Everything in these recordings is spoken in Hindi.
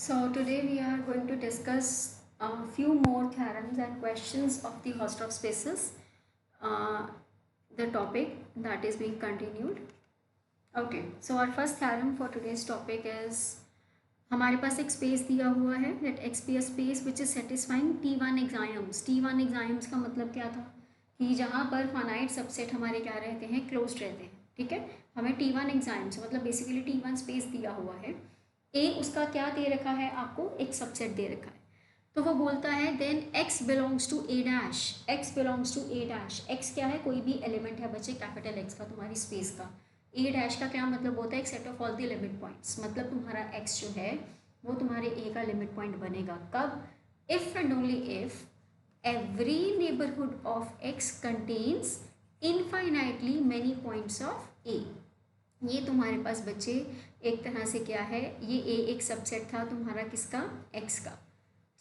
So today we are going to discuss a few more theorems and questions of the Hausdorff spaces. Uh, the topic that is being continued. Okay, so our first theorem for today's topic is हमारे पास एक स्पेस दिया हुआ है that X be a space which is satisfying T1 exomes. T1 exomes का मतलब क्या था कि जहाँ पर फाइनाइट सबसेट हमारे क्या रहते हैं, क्लोज्ड रहते हैं. ठीक है, हमें T1 exomes मतलब बेसिकली T1 स्पेस दिया हुआ है. ए उसका क्या दे रखा है, आपको एक सबसेट दे रखा है. तो वो बोलता है then x belongs to a dash. X belongs to a dash. X क्या है, कोई भी एलिमेंट है बच्चे कैपिटल एक्स का तुम्हारी स्पेस का. ए डैश का क्या मतलब होता है, एक set of all the limit points. मतलब तुम्हारा एक्स जो है वो तुम्हारे ए का लिमिट पॉइंट बनेगा. कब? If and only if every neighbourhood of X contains infinitely many points of A. ये तुम्हारे पास बच्चे एक तरह से क्या है, ये ए एक सबसेट था तुम्हारा किसका, एक्स का.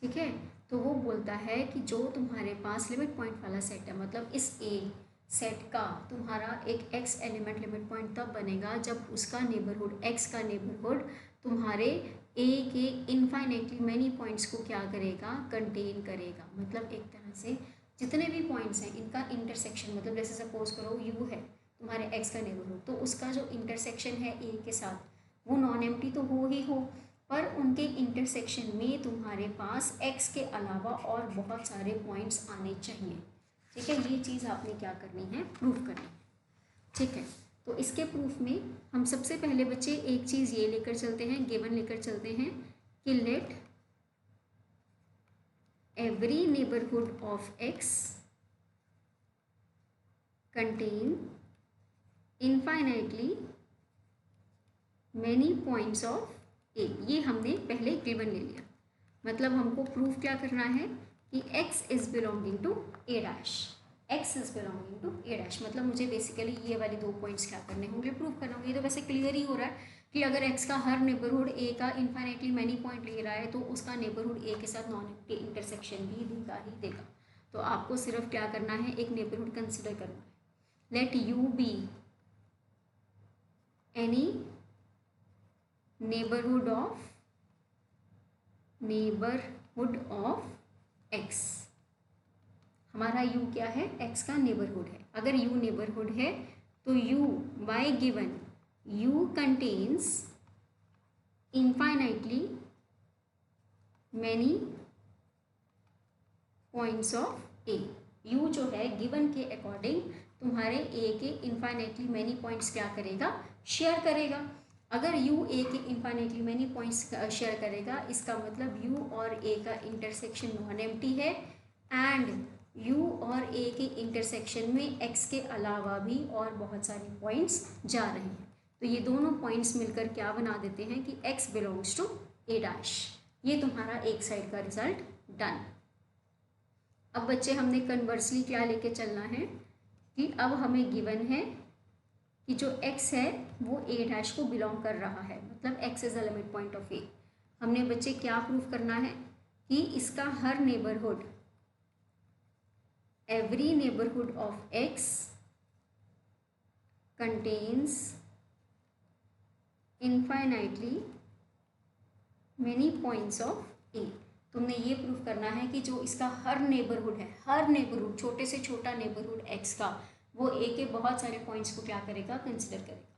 ठीक है, तो वो बोलता है कि जो तुम्हारे पास लिमिट पॉइंट वाला सेट है, मतलब इस ए सेट का तुम्हारा एक एक्स एलिमेंट लिमिट पॉइंट तब बनेगा जब उसका नेबरहुड, एक्स का नेबरहुड तुम्हारे ए के इनफाइनेटली मैनी पॉइंट्स को क्या करेगा, कंटेन करेगा. मतलब एक तरह से जितने भी पॉइंट्स हैं इनका इंटरसेक्शन, मतलब जैसे सपोज करो यू है तुम्हारे एक्स का नेबरहुड, तो उसका जो इंटरसेक्शन है ए के साथ वो नॉन एम्प्टी तो हो ही हो, पर उनके इंटरसेक्शन में तुम्हारे पास एक्स के अलावा और बहुत सारे पॉइंट्स आने चाहिए. ठीक है, ये चीज़ आपने क्या करनी है, प्रूफ करनी है. ठीक है, तो इसके प्रूफ में हम सबसे पहले बच्चे एक चीज़ ये लेकर चलते हैं, गिवन लेकर चलते हैं कि let every neighbourhood of X contain infinitely many points of A. ये हमने पहले गिवन ले लिया. मतलब हमको प्रूफ क्या करना है कि x is belonging to a dash. x is belonging to a dash मतलब मुझे बेसिकली ये वाले दो पॉइंट्स क्या करने होंगे, प्रूफ करना होंगे. ये तो वैसे क्लियर ही हो रहा है कि अगर x का हर नेबरहुड a का इनफाइनाइटली मैनी पॉइंट ले रहा है तो उसका नेबरहुड a के साथ नॉन एम्प्टी इंटरसेक्शन भी देगा ही देगा. तो आपको सिर्फ क्या करना है, एक नेबरहुड कंसिडर करना है. Let you be any neighbourhood of x. हमारा u क्या है, x का नेबरहुड है. अगर u नेबरहुड है तो u bye given u contains infinitely many points of a. u जो है गिवन के अकॉर्डिंग तुम्हारे a के इनफाइनाइटली मैनी पॉइंट्स क्या करेगा, शेयर करेगा. अगर u a के इनफाइनाइटली मैनी पॉइंट्स शेयर करेगा, इसका मतलब u और a का इंटरसेक्शन नॉन एम्प्टी है एंड u और a के इंटरसेक्शन में x के अलावा भी और बहुत सारे पॉइंट्स जा रहे हैं. तो ये दोनों पॉइंट्स मिलकर क्या बना देते हैं कि x belongs to a dash. ये तुम्हारा एक साइड का रिजल्ट डन. अब बच्चे हमने कन्वर्सली क्या लेके चलना है कि अब हमें गिवन है कि जो x है वो a डैश को बिलोंग कर रहा है, मतलब x is the limit point of a. हमने बच्चे क्या प्रूफ करना है कि इसका हर neighbourhood, every neighbourhood of x contains infinitely many points of a. तुमने ये प्रूफ करना है कि जो इसका हर नेबरहुड है, हर नेबरहुड छोटे से छोटा नेबरहुड x का, वो a के बहुत सारे पॉइंट्स को क्या करेगा, कंसिडर करेगा.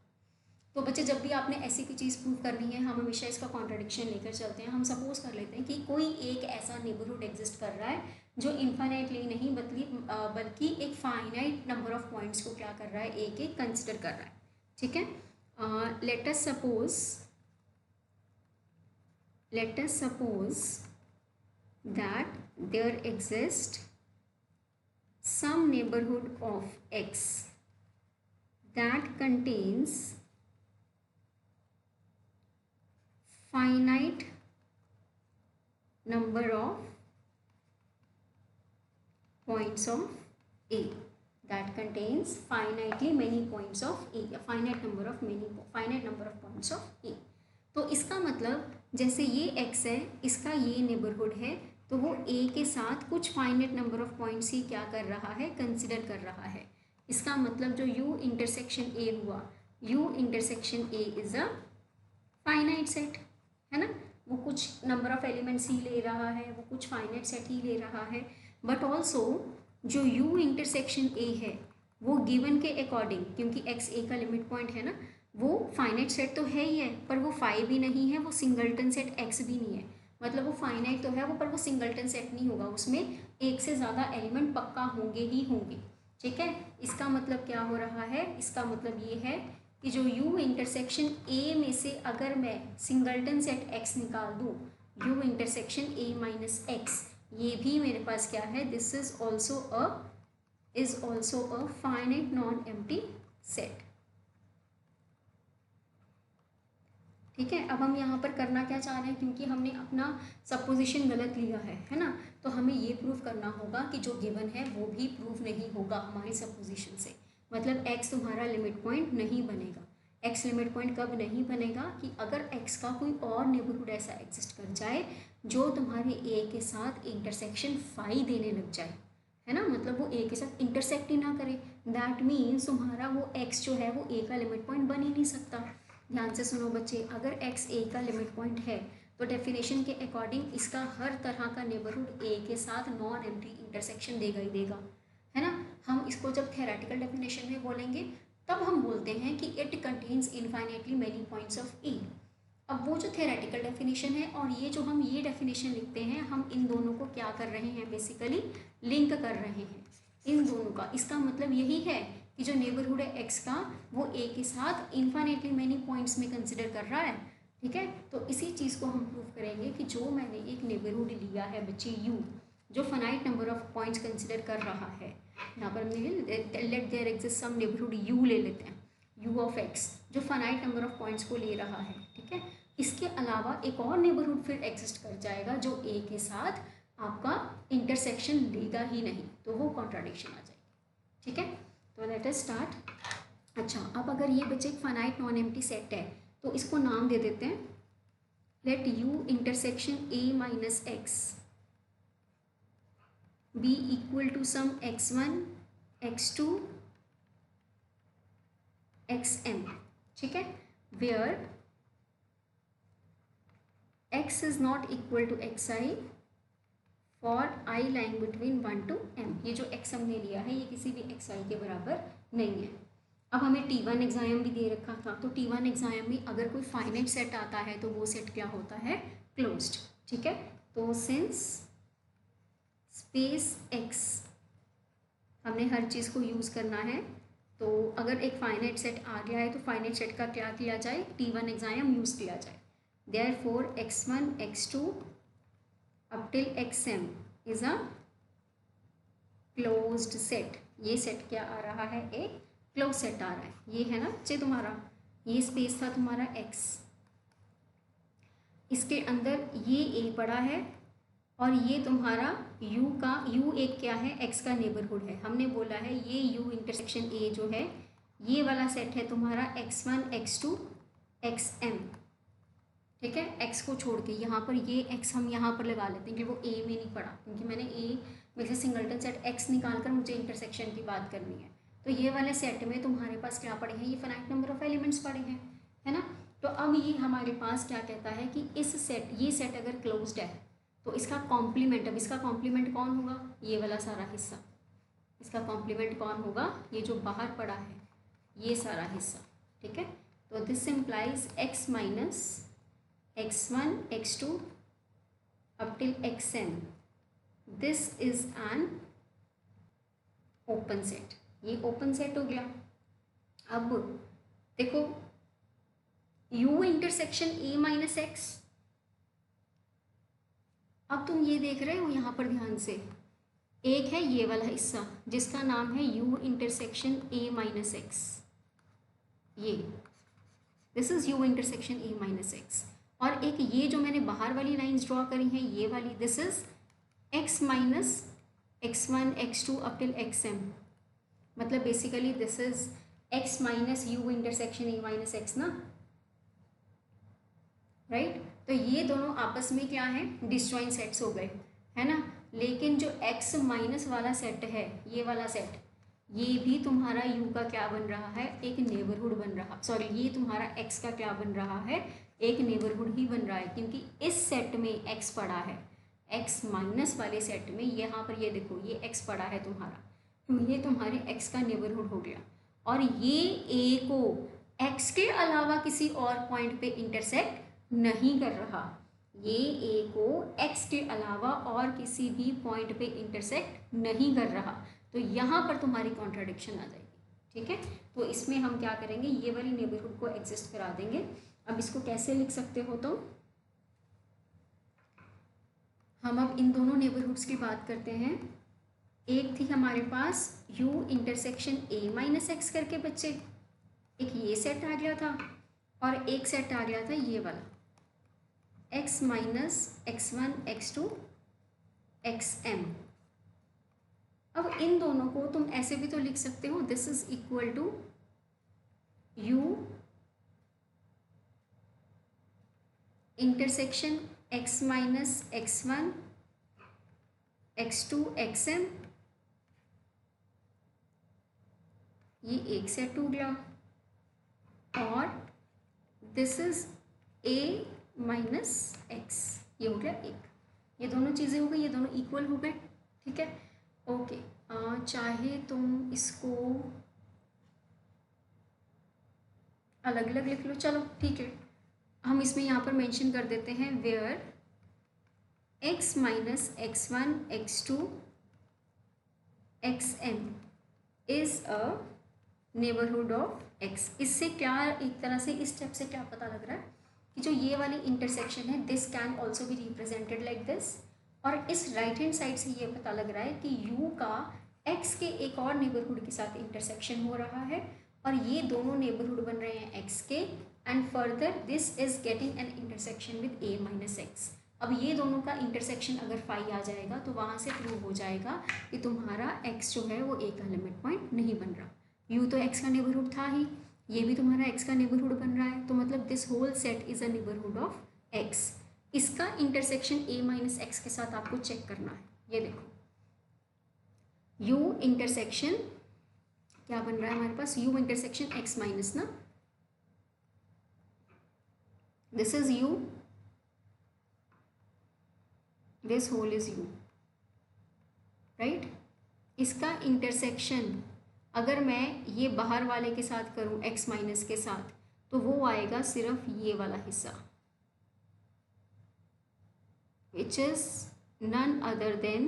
तो बच्चे जब भी आपने ऐसी कोई चीज़ प्रूव करनी है, हम हमेशा इसका कॉन्ट्रडिक्शन लेकर चलते हैं. हम सपोज कर लेते हैं कि कोई एक ऐसा नेबरहुड एग्जिस्ट कर रहा है जो इनफाइनाइटली नहीं बल्कि एक फाइनाइट नंबर ऑफ पॉइंट्स को क्या कर रहा है, ए के कंसिडर कर रहा है. ठीक है, let us suppose that there exist some neighborhood of x that contains finite number of points of a. That contains finitely many points of a, a finite number of points of a. तो इसका मतलब जैसे ये x है, इसका ये नेबरहुड है, तो वो a के साथ कुछ फाइनाइट नंबर ऑफ पॉइंट्स ही क्या कर रहा है, कंसिडर कर रहा है. इसका मतलब जो u इंटरसेक्शन a हुआ, u intersection a is a finite set, है ना. वो कुछ नंबर ऑफ एलिमेंट्स ही ले रहा है, वो कुछ फाइनाइट सेट ही ले रहा है, बट ऑल्सो जो u इंटरसेक्शन a है वो गिवन के अकॉर्डिंग, क्योंकि x a का लिमिट पॉइंट है ना, वो फाइनाइट सेट तो है ही है पर वो फाई भी नहीं है, वो सिंगलटन सेट x भी नहीं है। मतलब वो फाइनाइट तो है वो, पर वो सिंगलटन सेट नहीं होगा, उसमें एक से ज़्यादा एलिमेंट पक्का होंगे ही होंगे। ठीक है, इसका मतलब क्या हो रहा है, इसका मतलब ये है कि जो u इंटरसेक्शन a में से अगर मैं सिंगलटन सेट x निकाल दूँ, u intersection a minus x, ये भी मेरे पास क्या है, this is also a finite non empty set. ठीक है, अब हम यहाँ पर करना क्या चाह रहे हैं, क्योंकि हमने अपना सपोजिशन गलत लिया है ना, तो हमें ये प्रूव करना होगा कि जो गिवन है वो भी प्रूव नहीं होगा हमारी सपोजिशन से। मतलब x तुम्हारा लिमिट पॉइंट नहीं बनेगा। x लिमिट पॉइंट कब नहीं बनेगा, कि अगर x का कोई और नेबरहुड ऐसा एग्जिस्ट कर जाए जो तुम्हारे a के साथ इंटरसेक्शन फाई देने लग जाए, है ना, मतलब वो a के साथ इंटरसेक्ट ही ना करे, दैट मीन्स तुम्हारा वो x जो है वो a का लिमिट पॉइंट बन ही नहीं सकता। ध्यान से सुनो बच्चे, अगर x a का लिमिट पॉइंट है तो डेफिनेशन के अकॉर्डिंग इसका हर तरह का नेबरहुड a के साथ नॉन एम्प्टी इंटरसेक्शन देगा ही देगा, है ना। हम इसको जब थ्योरेटिकल डेफिनेशन में बोलेंगे तब हम बोलते हैं कि it contains infinitely many points of a। अब वो जो थ्योरेटिकल डेफिनेशन है और ये जो हम ये डेफिनेशन लिखते हैं, हम इन दोनों को क्या कर रहे हैं, बेसिकली लिंक कर रहे हैं इन दोनों का। इसका मतलब यही है कि जो नेबरहुड है x का वो a के साथ इनफाइनेटली मेनी पॉइंट्स में कंसिडर कर रहा है। ठीक है, तो इसी चीज़ को हम प्रूव करेंगे कि जो मैंने एक नेबरहुड लिया है बच्चे u, जो finite number of points consider कर रहा है, यहाँ पर हमने let there exist some neighbourhood u ले लेते हैं, u ऑफ x जो फाइनाइट नंबर ऑफ पॉइंट्स को ले रहा है। ठीक है, इसके अलावा एक और नेबरहुड फिर एग्जिस्ट कर जाएगा जो a के साथ आपका इंटरसेक्शन लेगा ही नहीं, तो वो कॉन्ट्राडिक्शन आ जाएगी। ठीक है, तो लेट अस स्टार्ट। अच्छा, अब अगर ये बच्चे एक फाइनाइट नॉन एम्प्टी सेट है तो इसको नाम दे देते हैं, let u intersection a minus x b equal to some x1 x2 xm। ठीक है, where x is not equal to xi for i lying between 1 to m। ये जो x हमने लिया है ये किसी भी xi के बराबर नहीं है। अब हमें T1 एग्जाम भी दे रखा था, तो T1 एग्जाम में अगर कोई फाइनाइट सेट आता है तो वो सेट क्या होता है, क्लोज्ड। ठीक है, तो सिंस स्पेस x हमने हर चीज़ को यूज़ करना है, तो अगर एक फाइनाइट सेट आ गया है तो फाइनाइट सेट का क्या किया जाए, T1 एग्जाम यूज़ किया जाए। Therefore x1 x2 up till xm is a closed set। ये सेट क्या आ रहा है, एक क्लोज सेट आ रहा है। ये है ना बच्चे तुम्हारा, ये स्पेस था तुम्हारा x, इसके अंदर ये a पड़ा है और ये तुम्हारा u एक क्या है, x का नेबरहुड है। हमने बोला है ये u इंटरसेक्शन a जो है ये वाला सेट है तुम्हारा x1 x2 xm। ठीक है, x को छोड़ के यहाँ पर ये x हम यहाँ पर लगा लेते हैं कि वो a में नहीं पड़ा, क्योंकि मैंने a में से सिंगलटन सेट x निकाल कर मुझे इंटरसेक्शन की बात करनी है। तो ये वाले सेट में तुम्हारे पास क्या पड़े हैं, ये फाइनाइट नंबर ऑफ एलिमेंट्स पड़े हैं, है ना। तो अब ये हमारे पास क्या कहता है कि इस सेट, ये सेट अगर क्लोज्ड है तो इसका कॉम्प्लीमेंट, अब इसका कॉम्प्लीमेंट कौन होगा, ये वाला सारा हिस्सा, इसका कॉम्प्लीमेंट कौन होगा, ये जो बाहर पड़ा है ये सारा हिस्सा। ठीक है, तो this implies x minus x1 x2 up till xn, this is an open set। ये ओपन सेट हो गया। अब देखो u intersection a minus x, अब तुम ये देख रहे हो यहाँ पर ध्यान से, एक है ये वाला हिस्सा जिसका नाम है u intersection a minus X, ये this is u intersection a minus X, और एक ये जो मैंने बाहर वाली लाइंस ड्रॉ करी हैं ये वाली, this is x minus x1 x2 up till xm। मतलब basically this is x minus u intersection a minus x ना, राइट। तो ये दोनों आपस में क्या है, डिस्जॉइंट सेट्स हो गए, है ना। लेकिन जो x माइनस वाला सेट है, ये वाला सेट, ये भी तुम्हारा u का क्या बन रहा है, एक नेबरहुड बन रहा, सॉरी ये तुम्हारा x का क्या बन रहा है, एक नेबरहुड ही बन रहा है, क्योंकि इस सेट में x पड़ा है, x माइनस वाले सेट में यहाँ पर ये देखो ये x पड़ा है तुम्हारा, तो ये तुम्हारे x का नेबरहुड हो गया। और ये a को x के अलावा किसी और पॉइंट पे इंटरसेक्ट नहीं कर रहा, ये a को x के अलावा और किसी भी पॉइंट पे इंटरसेक्ट नहीं कर रहा, तो यहाँ पर तुम्हारी कॉन्ट्राडिक्शन आ जाएगी। ठीक है, तो इसमें हम क्या करेंगे, ये वाली नेबरहुड को एग्जिस्ट करा देंगे। अब इसको कैसे लिख सकते हो, तो हम अब इन दोनों नेबरहुड्स की बात करते हैं। एक थी हमारे पास u intersection a minus x करके बच्चे, एक ये सेट आ गया था और एक सेट आ गया था ये वाला x minus x1 x2 xm। अब इन दोनों को तुम ऐसे भी तो लिख सकते हो, this is equal to u intersection x minus x1 x2 xm, ये एक सेट हो गया, और this is a minus x, ये हो गया एक। ये दोनों चीज़ें हो गई, ये दोनों इक्वल हो गए। ठीक है, ओके। चाहे तुम इसको अलग अलग लिख लो, चलो ठीक है। हम इसमें यहाँ पर मेंशन कर देते हैं where x minus x1 x2 xm is a neighbourhood of x। इससे क्या, एक तरह से इस स्टेप से क्या पता लग रहा है कि जो ये वाली इंटरसेक्शन है, this can also be represented like this. और इस राइट हैंड साइड से ये पता लग रहा है कि u का x के एक और नेबरहुड के साथ इंटरसेक्शन हो रहा है, और ये दोनों नेबरहुड बन रहे हैं x के, and further this is getting an intersection with a minus x. अब ये दोनों का इंटरसेक्शन अगर फाई आ जाएगा तो वहाँ से प्रूव हो जाएगा कि तुम्हारा x जो है वो a का लिमिट पॉइंट नहीं बन रहा। u तो x का नेबरहुड था ही, ये भी तुम्हारा x का नेबरहुड बन रहा है, तो मतलब this whole set is a neighbourhood of x। इसका इंटरसेक्शन a माइनस एक्स के साथ आपको चेक करना है। ये देखो u इंटरसेक्शन क्या बन रहा है हमारे पास, u इंटरसेक्शन x माइनस ना, this is u, this whole is u, right. इसका इंटरसेक्शन अगर मैं ये बाहर वाले के साथ करूं x माइनस के साथ, तो वो आएगा सिर्फ ये वाला हिस्सा, which is none other than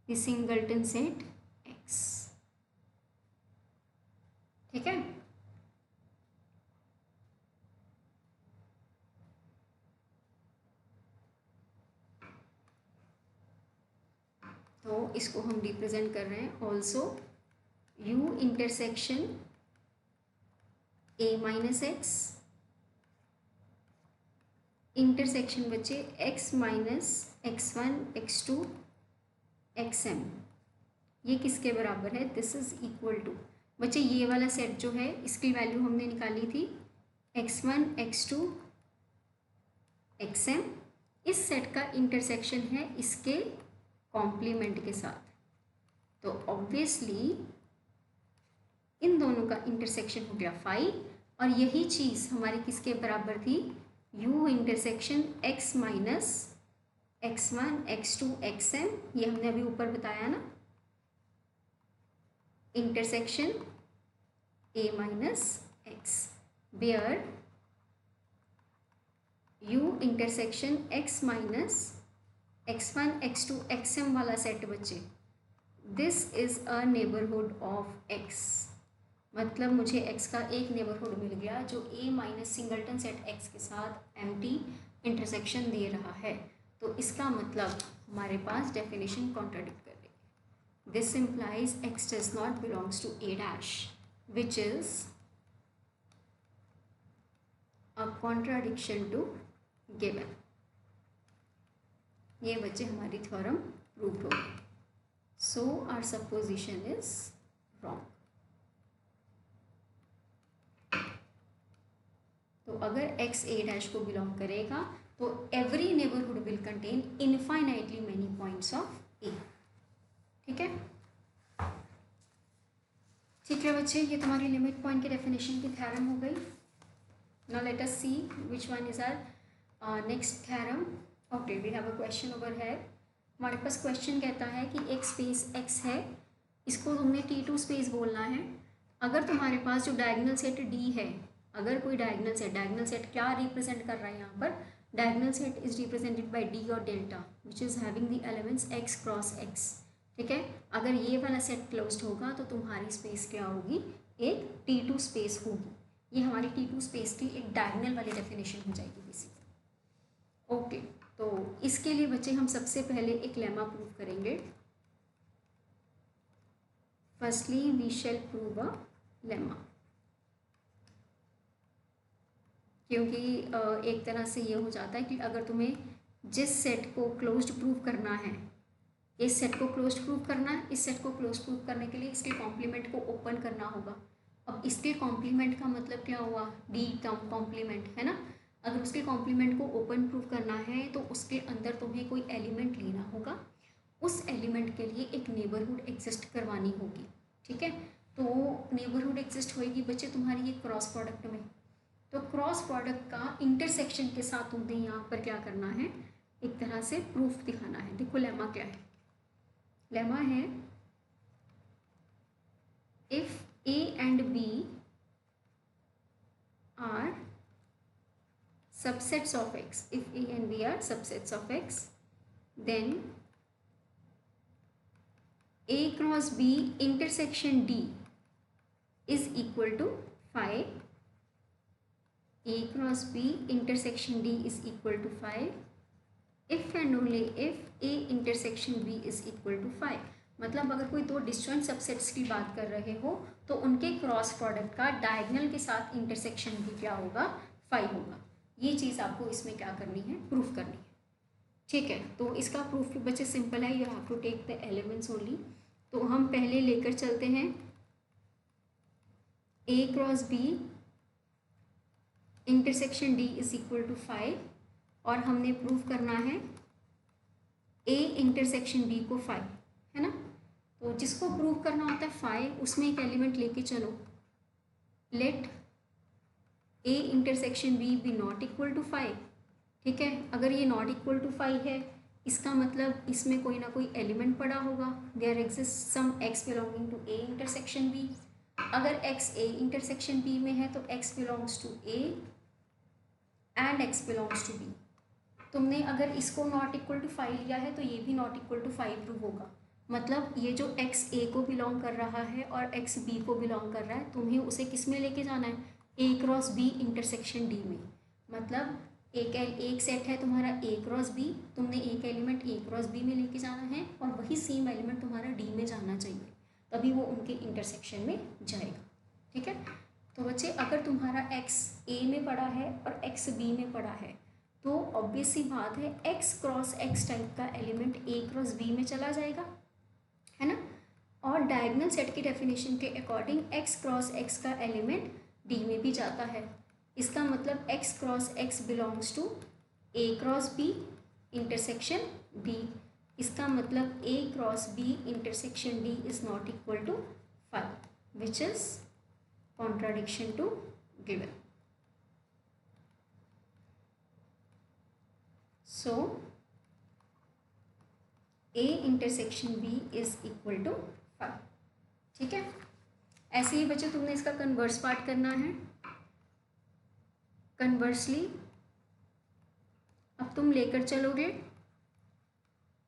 the singleton set x। ठीक है, तो इसको हम रिप्रेजेंट कर रहे हैं also u intersection a minus x intersection बच्चे x minus x1 x2 xm, ये किसके बराबर है, दिस इज इक्वल टू बच्चे ये वाला सेट जो है इसकी वैल्यू हमने निकाली थी x1 x2 xm, इस सेट का इंटरसेक्शन है इसके कॉम्प्लीमेंट के साथ, तो ऑब्वियसली इन दोनों का इंटरसेक्शन हो गया फाई, और यही चीज़ हमारी किसके बराबर थी, u intersection x minus x1 x2 xm, ये हमने अभी ऊपर बताया ना, intersection a minus x, where u intersection x minus x1 x2 xm वाला सेट बच्चे, this is a neighbourhood of x। मतलब मुझे x का एक नेबरहुड मिल गया जो a minus singleton set x के साथ एम्प्टी इंटरसेक्शन दे रहा है, तो इसका मतलब हमारे पास डेफिनेशन कॉन्ट्राडिक्ट कर रही है। This implies x does not belongs to a dash which is a contradiction to given. ये बच्चे हमारी थ्योरम प्रूव हो गई, so our supposition is wrong. तो अगर x a डैश को बिलोंग करेगा तो every neighbourhood will contain infinitely many points of a। ठीक है, ठीक है बच्चे, ये तुम्हारी लिमिट पॉइंट की डेफिनेशन की थ्योरम हो गई। Now let us see which one is our next theorem. Okay, we have a question over here. हमारे पास क्वेश्चन कहता है कि एक स्पेस x है, इसको तुमने T2 स्पेस बोलना है। अगर तुम्हारे पास जो डायगोनल सेट D है, अगर कोई डायगोनल सेट क्या रिप्रेजेंट कर रहा है यहाँ पर? Diagonal set is represented by D और delta which is having the elements x cross x। ठीक है, अगर ये वाला सेट क्लोज्ड होगा तो तुम्हारी स्पेस क्या होगी? एक T2 स्पेस होगी। ये हमारी T2 स्पेस की एक डायगोनल वाली डेफिनेशन हो जाएगी बेसिकली। ओके, तो इसके लिए बच्चे हम सबसे पहले एक लेमा प्रूव करेंगे। Firstly we shall prove a lemma, क्योंकि एक तरह से ये हो जाता है कि अगर तुम्हें जिस सेट को क्लोज्ड प्रूव करना है, इस सेट को क्लोज्ड प्रूव करना है, इस सेट को क्लोज्ड प्रूव करने के लिए इसके कॉम्प्लीमेंट को ओपन करना होगा। अब इसके कॉम्प्लीमेंट का मतलब क्या हुआ? डी टर्म कॉम्प्लीमेंट है ना। अगर उसके कॉम्प्लीमेंट को ओपन प्रूव करना है तो उसके अंदर तुम्हें कोई एलिमेंट लेना होगा, उस एलिमेंट के लिए एक नेबरहुड एग्जिस्ट करवानी होगी। ठीक है, तो नेबरहुड एग्जिस्ट होएगी बच्चे तुम्हारी ये क्रॉस प्रोडक्ट में। तो क्रॉस प्रोडक्ट का इंटरसेक्शन के साथ तुम्हें यहाँ पर क्या करना है? एक तरह से प्रूफ दिखाना है। देखो लेमा क्या है? लेमा है if A and B are subsets of X, if A and B are subsets of X, then A cross B intersection D is equal to phi. A cross B intersection D is equal to phi if and only if A intersection B is equal to phi। मतलब अगर कोई दो डिस्जॉइंट सबसेट्स की बात कर रहे हो तो उनके क्रॉस प्रोडक्ट का डायगोनल के साथ इंटरसेक्शन भी क्या होगा? फाई होगा। ये चीज़ आपको इसमें क्या करनी है? प्रूफ करनी है। ठीक है, तो इसका प्रूफ भी बच्चे सिंपल है, you have to take the elements only. तो हम पहले लेकर चलते हैं A cross B intersection D is equal to phi, और हमने प्रूफ करना है A इंटरसेक्शन B को फाई, है ना। तो जिसको प्रूव करना होता है फाई, उसमें एक एलिमेंट लेके चलो। Let A intersection B be not equal to phi. ठीक है, अगर ये नॉट इक्वल टू फाई है, इसका मतलब इसमें कोई ना कोई एलिमेंट पड़ा होगा। There exist some x belonging to A intersection B। अगर x A इंटरसेक्शन B में है तो x belongs to A and x belongs to B। तुमने अगर इसको नॉट इक्वल टू फाई लिया है तो ये भी not equal to phi prove होगा। मतलब ये जो x A को बिलोंग कर रहा है और x B को बिलोंग कर रहा है, तुम्हें उसे किस में लेके जाना है? A cross B intersection D में। मतलब एक सेट है तुम्हारा A क्रॉस B, तुमने एक एलिमेंट A क्रॉस B में लेके जाना है और वही सेम एलिमेंट तुम्हारा D में जाना चाहिए, तभी वो उनके इंटरसेक्शन में जाएगा। ठीक है, तो बच्चे अगर तुम्हारा x A में पड़ा है और x B में पड़ा है तो ऑब्वियस सी बात है x क्रॉस x टाइप का एलिमेंट A क्रॉस B में चला जाएगा, है ना। और डायगोनल सेट की डेफिनेशन के अकॉर्डिंग x क्रॉस x का एलिमेंट D में भी जाता है। इसका मतलब x cross x belongs to A cross B intersection D। इसका मतलब A cross B intersection D is not equal to phi, which is contradiction to given. So A intersection B is equal to phi. ठीक है, ऐसे ही बच्चे तुमने इसका कन्वर्स पार्ट करना है। कन्वर्सली अब तुम लेकर चलोगे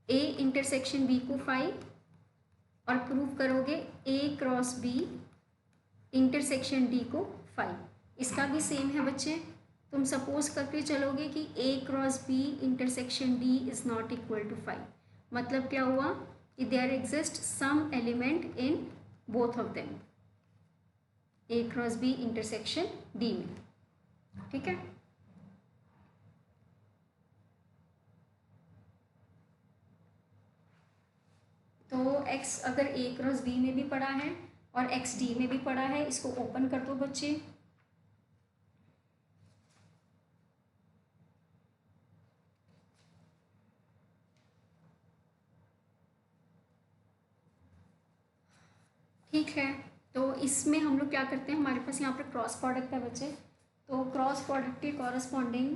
A इंटरसेक्शन B को फाई और प्रूव करोगे A cross B intersection D को फाई। इसका भी सेम है बच्चे, तुम सपोज करके चलोगे कि A cross B intersection D is not equal to phi. मतलब क्या हुआ कि there exist some element in both of them, A cross B intersection D में। ठीक है, तो x अगर A क्रॉस B में भी पड़ा है और x D में भी पड़ा है, इसको ओपन कर दो बच्चे। ठीक है, तो इसमें हम लोग क्या करते हैं, हमारे पास यहाँ पर क्रॉस प्रोडक्ट है बच्चे, तो क्रॉस प्रोडक्ट के कॉरस्पॉन्डिंग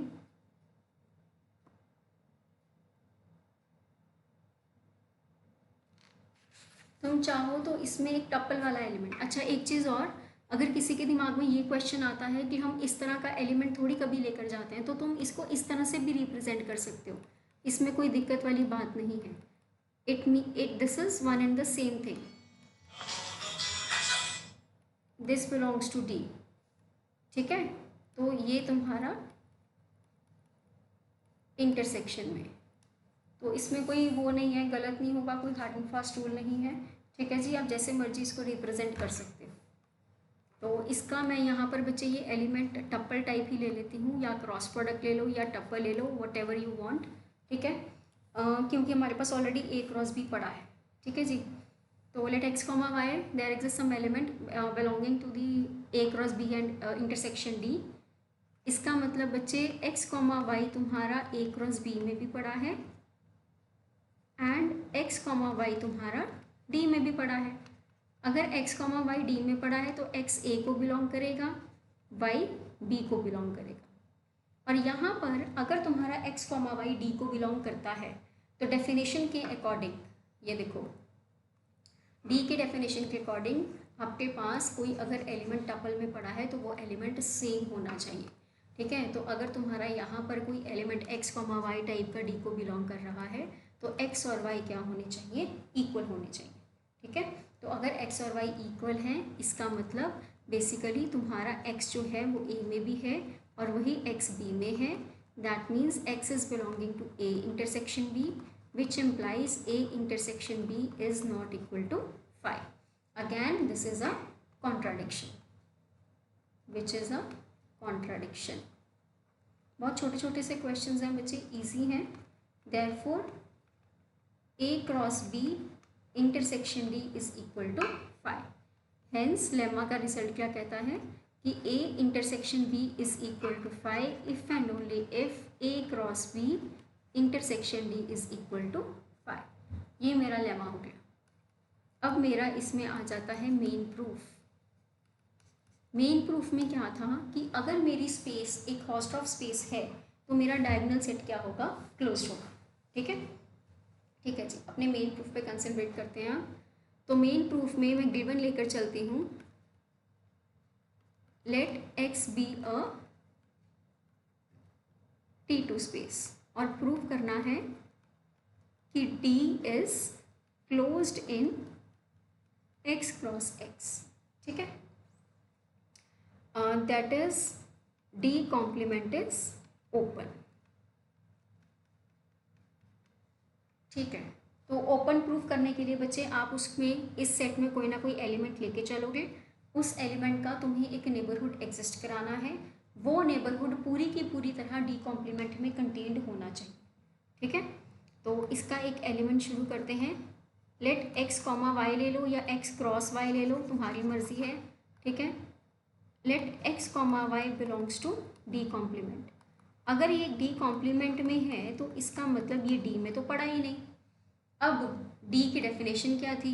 तुम चाहो तो इसमें एक टप्पल वाला एलिमेंट, अच्छा एक चीज़ और, अगर किसी के दिमाग में ये क्वेश्चन आता है कि हम इस तरह का एलिमेंट थोड़ी कभी लेकर जाते हैं, तो तुम इसको इस तरह से भी रिप्रेजेंट कर सकते हो, इसमें कोई दिक्कत वाली बात नहीं है। It this is one and the same thing, this belongs to D, ठीक है। तो ये तुम्हारा इंटरसेक्शन में, तो इसमें कोई वो नहीं है, गलत नहीं होगा, कोई हार्ड एंड फास्ट रूल नहीं है, ठीक है जी। आप जैसे मर्जी इसको रिप्रेजेंट कर सकते हो। तो इसका मैं यहाँ पर बच्चे ये एलिमेंट टप्पल टाइप ही ले लेती हूँ, या क्रॉस प्रोडक्ट ले लो या टप्पल ले लो, वट एवर यू वॉन्ट, ठीक है। क्योंकि हमारे पास ऑलरेडी ए क्रॉस बी पड़ा है, ठीक है जी। तो let x comma y there exist some element belonging to the A cross B and intersection D. इसका मतलब बच्चे एक्स कॉमा वाई तुम्हारा ए क्रॉस बी में भी पड़ा है एंड एक्स कॉमा वाई तुम्हारा डी में भी पड़ा है। अगर x कॉमा वाई डी में पड़ा है तो x a को बिलोंग करेगा, y b को बिलोंग करेगा। और यहाँ पर अगर तुम्हारा x कॉमा वाई डी को बिलोंग करता है तो डेफिनेशन के अकॉर्डिंग, ये देखो डी के डेफिनेशन के अकॉर्डिंग आपके पास कोई अगर एलिमेंट टपल में पड़ा है तो वो एलिमेंट सेम होना चाहिए, ठीक है। तो अगर तुम्हारा यहाँ पर कोई element x comma y type का डी को बिलोंग कर रहा है तो x और y क्या होने चाहिए, इक्वल होने चाहिए, ठीक है। तो अगर x और y इक्वल हैं, इसका मतलब बेसिकली तुम्हारा x जो है वो a में भी है और वही x b में है। That means x is belonging to a intersection b, which implies a intersection b is not equal to 5। Again this is a contradiction, which is a contradiction. बहुत छोटे छोटे से क्वेश्चंस हैं बच्चे, इजी हैं। Therefore a cross b intersection D is equal to 5। Hence lemma का रिजल्ट क्या कहता है कि a intersection b is equal to 5 if and only if a cross b intersection d is equal to 5। ये मेरा लेमा हो गया। अब मेरा इसमें आ जाता है मेन प्रूफ। मेन प्रूफ में क्या था कि अगर मेरी स्पेस एक हॉस्ट ऑफ स्पेस है तो मेरा डायगोनल सेट क्या होगा, क्लोज्ड होगा, ठीक है। ठीक है जी, अपने मेन प्रूफ पे कंसंट्रेट करते हैं। तो मेन प्रूफ में मैं गिवन लेकर चलती हूँ, let x be a T2 space, और प्रूव करना है कि D is closed in x cross x, ठीक है। That is D complement is open, ठीक है। तो ओपन प्रूफ करने के लिए बच्चे आप उसमें इस सेट में कोई ना कोई एलिमेंट लेके चलोगे, उस एलिमेंट का तुम्हें एक नेबरहुड एग्जिस्ट कराना है, वो नेबरहुड पूरी की पूरी तरह डी कॉम्प्लीमेंट में कंटेन्ड होना चाहिए, ठीक है। तो इसका एक एलिमेंट शुरू करते हैं। लेट एक्स कॉमा वाई ले लो या एक्स क्रॉस वाई ले लो, तुम्हारी मर्जी है, ठीक है। Let x comma y belongs to D complement. अगर ये डी कॉम्प्लीमेंट में है तो इसका मतलब ये डी में तो पड़ा ही नहीं। अब डी की डेफिनेशन क्या थी,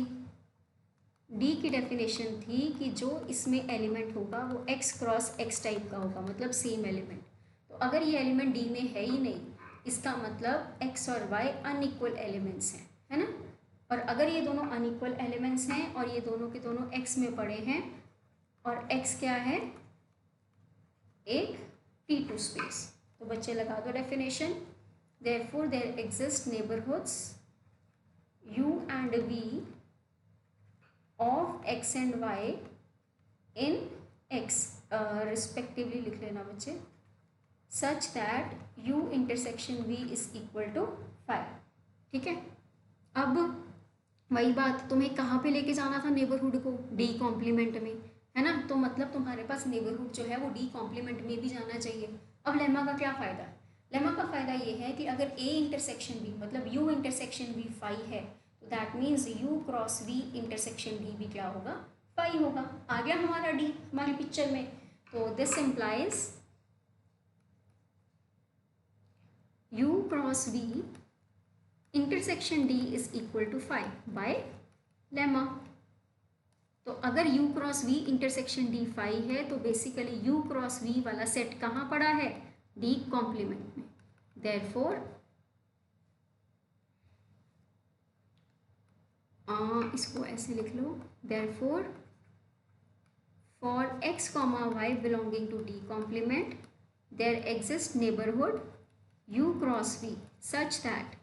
डी की डेफिनेशन थी कि जो इसमें एलिमेंट होगा वो एक्स क्रॉस एक्स टाइप का होगा, मतलब सेम एलिमेंट। तो अगर ये एलिमेंट डी में है ही नहीं, इसका मतलब एक्स और वाई अनइक्वल एलिमेंट्स हैं, है ना। और अगर ये दोनों अनइक्वल एलिमेंट्स हैं और ये दोनों के दोनों एक्स में पड़े हैं, और एक्स क्या है, एक T2 स्पेस, तो बच्चे लगा दो definition. Therefore there exist neighbourhoods u and v of x and y in x respectively लिख लेना बच्चे, such that u intersection v is equal to 5, ठीक है। अब वही बात, तुम्हें कहाँ पे लेके जाना था नेबरहुड को, डी कॉम्प्लीमेंट में, है ना। तो मतलब तुम्हारे पास नेबरहुड जो है वो डी कॉम्प्लीमेंट में भी जाना चाहिए। अब लेमा का क्या फ़ायदा है, लेमा का फ़ायदा ये है कि अगर a इंटरसेक्शन b मतलब u इंटरसेक्शन v 5 है, तो that means u cross v intersection d भी क्या होगा, 5 होगा। आ गया हमारा d हमारी पिक्चर में। तो this implies u cross v intersection d is equal to 5 by lemma. तो अगर u cross v intersection d phi है तो बेसिकली u क्रॉस v वाला सेट कहाँ पड़ा है, d कॉम्प्लीमेंट में। देयरफॉर इसको ऐसे लिख लो, therefore for x comma Y belonging to d complement there exist neighbourhood u cross v such that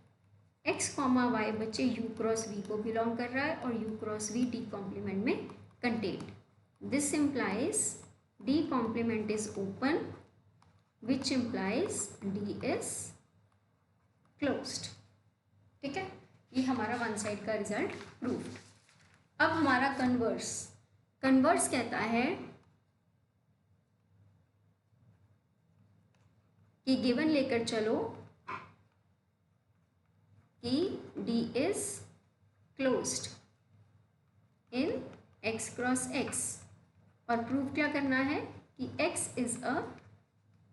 x comma Y बच्चे u क्रॉस v को बिलोंग कर रहा है और u cross v d complement में contained. This implies d complement is open which implies d is closed. ठीक है, ये हमारा वन साइड का रिजल्ट प्रूव्ड। अब हमारा कन्वर्स कहता है कि गिवन लेकर चलो कि D is closed in x cross x और प्रूव क्या करना है कि x is a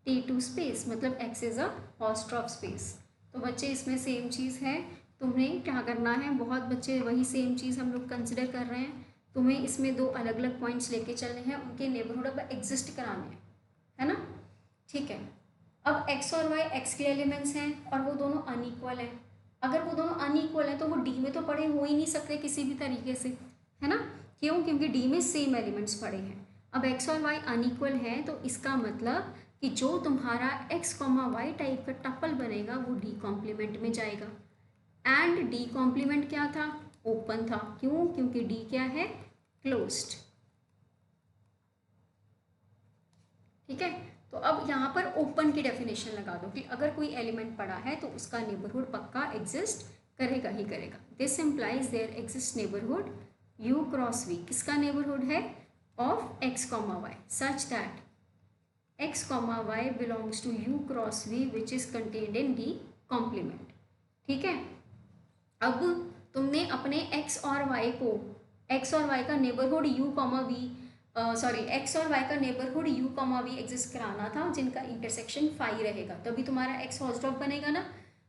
T2 space, मतलब x इज अ हॉस्ट्रॉफ स्पेस। तो बच्चे इसमें सेम चीज़ है, तुम्हें क्या करना है, बहुत बच्चे वही सेम चीज़ हम लोग कंसिडर कर रहे हैं। तुम्हें इसमें दो अलग अलग पॉइंट्स लेके चलने हैं, उनके नेबरहुड अब एग्जिस्ट कराने हैं, है ना। ठीक है, अब x और y x के एलिमेंट्स हैं और वो दोनों अनइक्वल हैं। अगर वो दोनों अनइक्वल हैं तो वो d में तो पड़े हो ही नहीं सकते किसी भी तरीके से, है ना। क्यों, क्योंकि d में सेम एलिमेंट्स पड़े हैं। अब x और y अनइक्वल हैं तो इसका मतलब कि जो तुम्हारा x, y टाइप का टपल बनेगा वो d कॉम्प्लीमेंट में जाएगा। एंड d कॉम्प्लीमेंट क्या था, ओपन था। क्यों, क्योंकि d क्या है, क्लोज्ड। ठीक है, तो अब यहाँ पर ओपन की डेफिनेशन लगा दो कि अगर कोई एलिमेंट पड़ा है तो उसका नेबरहुड पक्का एग्जिस्ट करेगा ही करेगा। This implies there exist neighbourhood u cross v, किसका नेबरहुड है, of x, y such that x, y belongs to u cross v which is contained in d complement. ठीक है, अब तुमने अपने x और y को, x और y का नेबरहुड u, v x और y का नेबरहुड u, v एग्जिस्ट कराना था जिनका इंटरसेक्शन फाई रहेगा, तभी तुम्हारा x हॉस्ट्रॉफ बनेगा ना।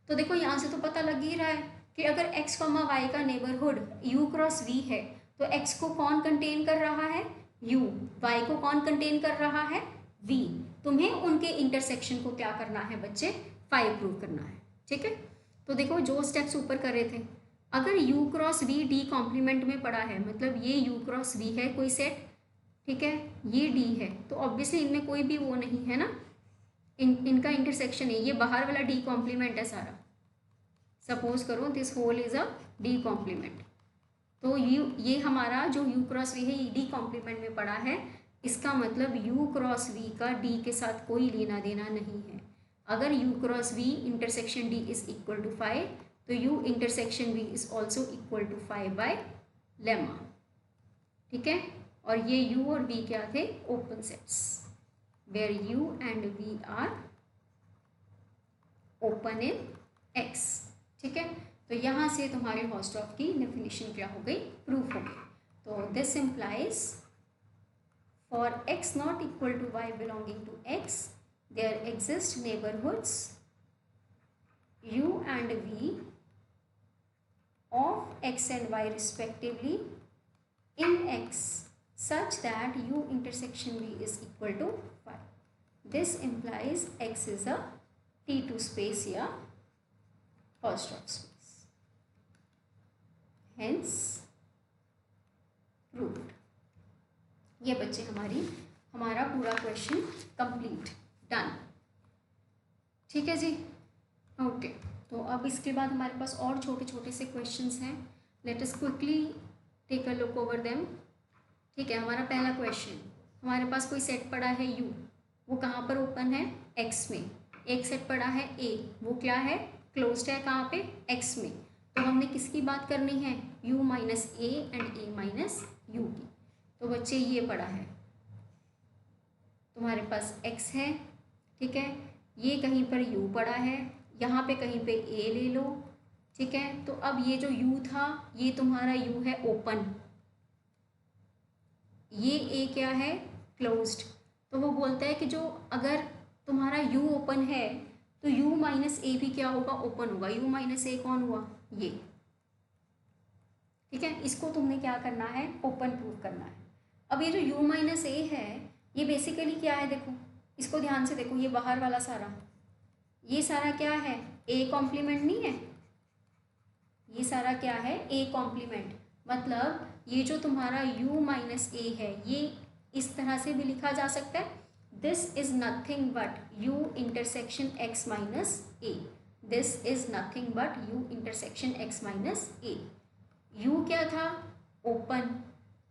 तो देखो यहाँ से तो पता लग ही रहा है कि अगर x, y का नेबरहुड u क्रॉस v है तो x को कौन कंटेन कर रहा है, u, y को कौन कंटेन कर रहा है, v। तुम्हें उनके इंटरसेक्शन को क्या करना है बच्चे, फाई प्रूव करना है। ठीक है, तो देखो जो स्टेप्स ऊपर कर रहे थे, अगर u cross v d complement में पड़ा है, मतलब ये u क्रॉस v है कोई सेट, ठीक है, ये d है, तो ऑब्वियसली इनमें कोई भी वो नहीं है ना, इनका इंटरसेक्शन है, ये बाहर वाला d कॉम्प्लीमेंट है सारा। सपोज करो this whole is a d complement, तो ये हमारा जो u क्रॉस v है ये d कॉम्प्लीमेंट में पड़ा है। इसका मतलब u क्रॉस v का d के साथ कोई लेना देना नहीं है। अगर u cross v intersection d is equal to phi तो u intersection v is also equal to phi by lemma. ठीक है, और ये u और v क्या थे, open sets where u and v are open in x। ठीक है, तो यहाँ से तुम्हारे हॉस्ट्रॉफ की डेफिनेशन क्या हो गई, प्रूफ हो गई। तो this implies for x not equal to y belonging to x there exist neighbourhoods u and v of x and y respectively in x such that u intersection v is equal to 5. This implies x is a T2 space या हॉस्ट्रॉफ space. Hence proved. ये बच्चे हमारा पूरा क्वेश्चन कंप्लीट डन। ठीक है जी, ओके। तो अब इसके बाद हमारे पास और छोटे छोटे से क्वेश्चंस हैं, let us quickly take a look over them. ठीक है, हमारा पहला क्वेश्चन, हमारे पास कोई सेट पड़ा है u, वो कहाँ पर ओपन है, x में। एक सेट पड़ा है a, वो क्या है, क्लोज्ड है, कहाँ पे, x में। तो हमने किसकी बात करनी है, u minus a and a minus u की। तो बच्चे ये पड़ा है, तुम्हारे पास x है, ठीक है, ये कहीं पर u पड़ा है, यहाँ पे कहीं पे a ले लो। ठीक है, तो अब ये जो u था ये तुम्हारा u है ओपन, ये a क्या है, क्लोज्ड। तो वो बोलता है कि जो अगर तुम्हारा u ओपन है तो u माइनस ए भी क्या होगा, ओपन होगा। u माइनस ए कौन हुआ, ये। ठीक है, इसको तुमने क्या करना है, ओपन प्रूव करना है। अब ये जो u माइनस ए है ये बेसिकली क्या है, देखो इसको ध्यान से देखो, ये बाहर वाला सारा, ये सारा क्या है, ए कॉम्प्लीमेंट नहीं है, ये सारा क्या है, ए कॉम्प्लीमेंट। मतलब ये जो तुम्हारा u माइनस ए है ये इस तरह से भी लिखा जा सकता है, this is nothing but u intersection x minus A, this is nothing but u intersection x minus A. u क्या था, ओपन,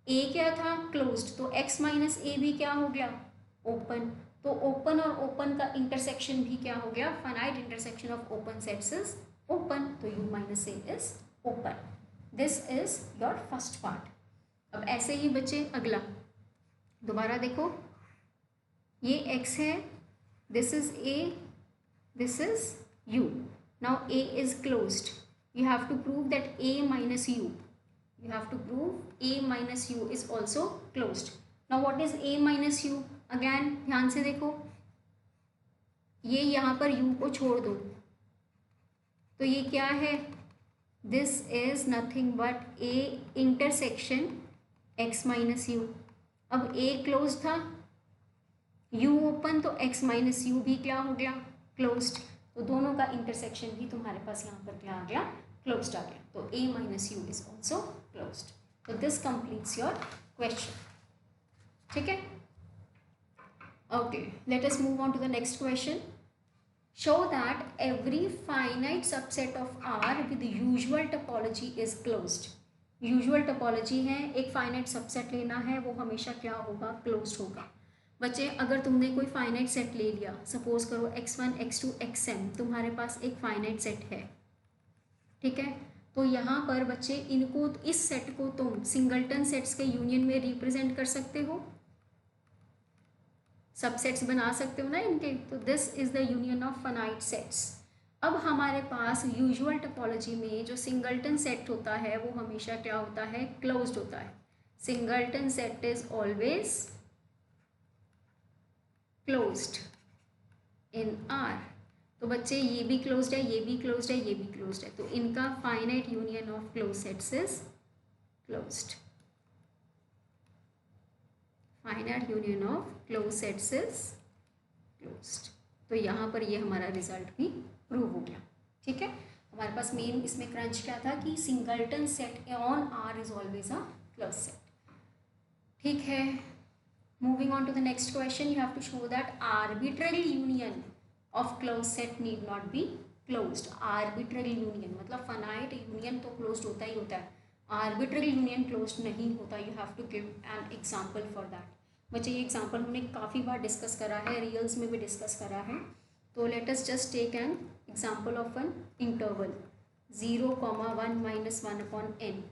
a क्या था, क्लोज्ड, तो x माइनस ए भी क्या हो गया, ओपन। तो ओपन और ओपन का इंटरसेक्शन भी क्या हो गया, finite intersection of open sets is open, तो u minus A is open. This is your first part. अब ऐसे ही बच्चे अगला दोबारा देखो, ये x है, this is a, this is u. Now a is closed. You have to prove that a minus u. You have to prove a minus u is also closed. Now what is a minus u? Again ध्यान से देखो, ये यहाँ पर u को छोड़ दो तो ये क्या है, this is nothing but a intersection x minus u. अब a closed था, u ओपन, तो x माइनस यू भी क्या हो गया, क्लोज्ड। तो दोनों का इंटरसेक्शन भी तुम्हारे पास यहाँ पर क्या आ गया, क्लोज्ड आ गया। तो a minus U is also closed. तो दिस कंप्लीट्स योर क्वेश्चन। ठीक है, okay, let us move on to the next question. Show that every finite subset of R with usual topology is closed. Usual topology है, एक फाइनाइट सबसेट लेना है, वो हमेशा क्या होगा, क्लोज्ड होगा। बच्चे अगर तुमने कोई फाइनाइट सेट ले लिया, सपोज करो x1 x2 xm, तुम्हारे पास एक फाइनाइट सेट है, ठीक है, तो यहाँ पर बच्चे इनको, इस सेट को तुम सिंगलटन सेट्स के यूनियन में रिप्रेजेंट कर सकते हो, सबसेट्स बना सकते हो ना इनके। तो this is the union of finite sets. अब हमारे पास यूजुअल टोपोलॉजी में जो सिंगलटन सेट होता है वो हमेशा क्या होता है, क्लोज्ड होता है। Singleton set is always closed in R। तो बच्चे ये भी क्लोज्ड है, ये भी क्लोज्ड है, ये भी क्लोज्ड है, तो इनका finite union of close sets is closed. Finite union of close sets is closed. तो यहाँ पर ये हमारा रिजल्ट भी प्रूव हो गया। ठीक है, हमारे पास मेन इसमें क्रंच क्या था कि singleton set on R is always a close set. ठीक है, moving on to the next question, you have to show that arbitrary union of closed set need not be closed. Arbitrary union मतलब finite union तो closed होता ही होता है, arbitrary union closed नहीं होता। You have to give an example for that. बच्चे ये एग्जाम्पल हमने काफ़ी बार डिस्कस करा है, रियल्स में भी डिस्कस करा है। तो let us just take an example of an interval 0,1 - 1/n।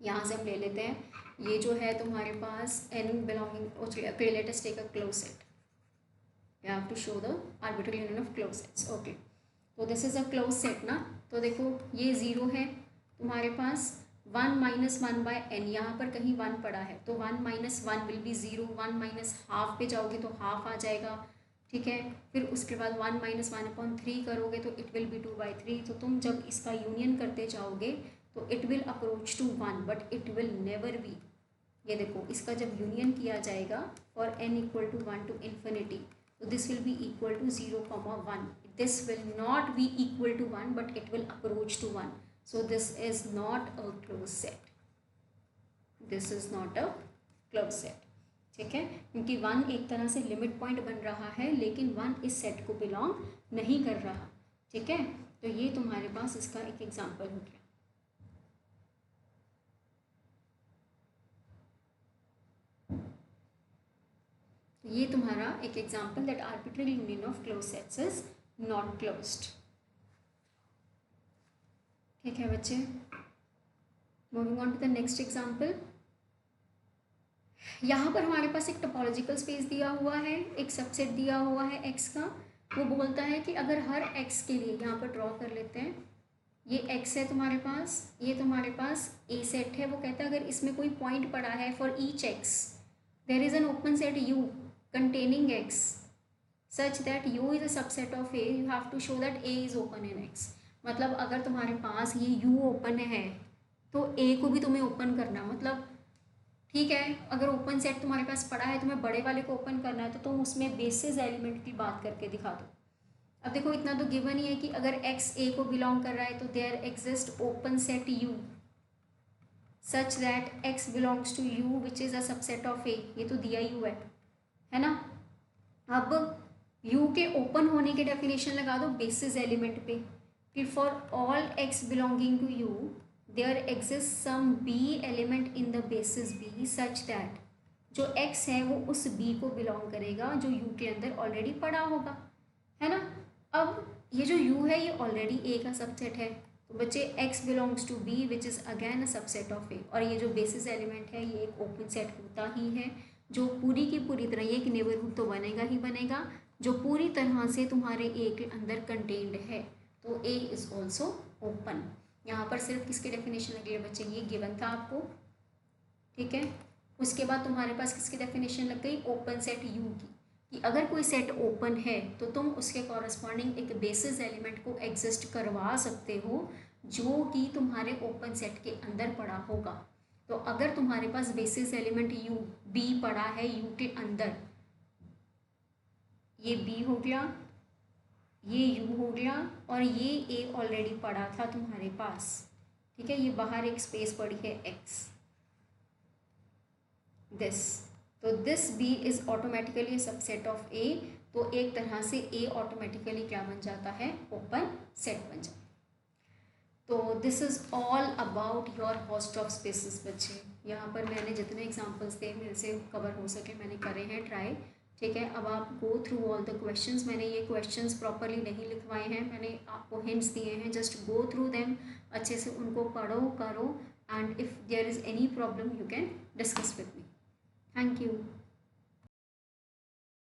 यहाँ से हम ले लेते हैं, ये जो है तुम्हारे पास n belonging, okay let us take a close set. You have to show the arbitrary union of close sets. Okay, तो this is a close set ना, तो देखो ये 0 है तुम्हारे पास, 1 - 1/n, यहाँ पर कहीं 1 पड़ा है तो 1 - 1 विल बी 0, 1 माइनस हाफ पे जाओगे तो हाफ आ जाएगा। ठीक है, फिर उसके बाद 1 - 1/3 करोगे तो इट विल बी 2/3। तो तुम जब इसका यूनियन करते जाओगे तो it will approach to 1 but it will never be, ये देखो इसका जब यूनियन किया जाएगा फॉर n = 1 to infinity, तो this will be equal to 0,1। This will not be equal to 1 but it will approach to 1। So this is not a close set, this is not a close set. ठीक है, क्योंकि 1 एक तरह से लिमिट पॉइंट बन रहा है लेकिन 1 इस सेट को बिलोंग नहीं कर रहा। ठीक है, तो ये तुम्हारे पास इसका एक एग्जाम्पल हो गया। ये तुम्हारा एक example that arbitrary union of close sets is not closed. ठीक है बच्चे, moving on to the next example. यहाँ पर हमारे पास एक टोपोलॉजिकल स्पेस दिया हुआ है, एक सबसेट दिया हुआ है x का। वो बोलता है कि अगर हर x के लिए, यहाँ पर ड्रॉ कर लेते हैं, ये x है तुम्हारे पास, ये तुम्हारे पास a सेट है। वो कहता है अगर इसमें कोई पॉइंट पड़ा है for each x there is an open set u containing x such that u is a subset of a, you have to show that a is open in x। मतलब अगर तुम्हारे पास ये u ओपन है तो ए को भी तुम्हें ओपन करना, मतलब ठीक है, अगर ओपन सेट तुम्हारे पास पड़ा है, तुम्हें बड़े वाले को ओपन करना है, तो तुम उसमें बेसिस एलिमेंट की बात करके दिखा दो। अब देखो इतना तो गिवन ही है कि अगर एक्स ए को बिलोंग कर रहा है तो there exist open set U such that X belongs to U which is a subset of A, ये तो दिया यू है ना। अब यू के ओपन होने के डेफिनेशन लगा दो बेसिस एलिमेंट पे, कि for all X belonging to U there exist some B element in the basis B such that, जो एक्स है वो उस बी को बिलोंग करेगा जो यू के अंदर ऑलरेडी पड़ा होगा, है ना। अब ये जो u है ये ऑलरेडी ए का सबसेट है, तो बच्चे x belongs to b which is again a subset of a, और ये जो बेसिस एलिमेंट है ये एक ओपन सेट होता ही है, जो पूरी की पूरी तरह ये एक नेबरहुड तो बनेगा ही बनेगा, जो पूरी तरह से तुम्हारे a के अंदर कंटेन्ड है, तो a इज़ ऑल्सो ओपन। यहाँ पर सिर्फ किसके डेफिनेशन लगे बच्चे, ये गिवन था आपको, ठीक है। उसके बाद तुम्हारे पास किसकी डेफिनेशन लग गई, ओपन सेट u की, कि अगर कोई सेट ओपन है तो तुम उसके कॉरस्पॉन्डिंग एक बेसिस एलिमेंट को एग्जिस्ट करवा सकते हो जो कि तुम्हारे ओपन सेट के अंदर पड़ा होगा। तो अगर तुम्हारे पास बेसिस एलिमेंट यू बी पड़ा है यू के अंदर, ये बी हो गया, ये यू हो गया, और ये ए ऑलरेडी पड़ा था तुम्हारे पास, ठीक है। ये बाहर एक स्पेस पड़ी है एक्स, दिस, तो this B is automatically subset of A, तो एक तरह से ए ऑटोमेटिकली क्या बन जाता है, ओपन सेट बन जाता है। तो this is all about your host of spaces बच्चे। यहाँ पर मैंने जितने एग्जांपल्स थे मेरे से कवर हो सके मैंने करे हैं ट्राई, ठीक है। अब आप go through all the questions, मैंने ये क्वेश्चंस प्रॉपरली नहीं लिखवाए हैं, मैंने आपको हिंट्स दिए हैं, जस्ट गो थ्रू देम, अच्छे से उनको पढ़ो करो, and if there is any problem you can discuss with me. Thank you.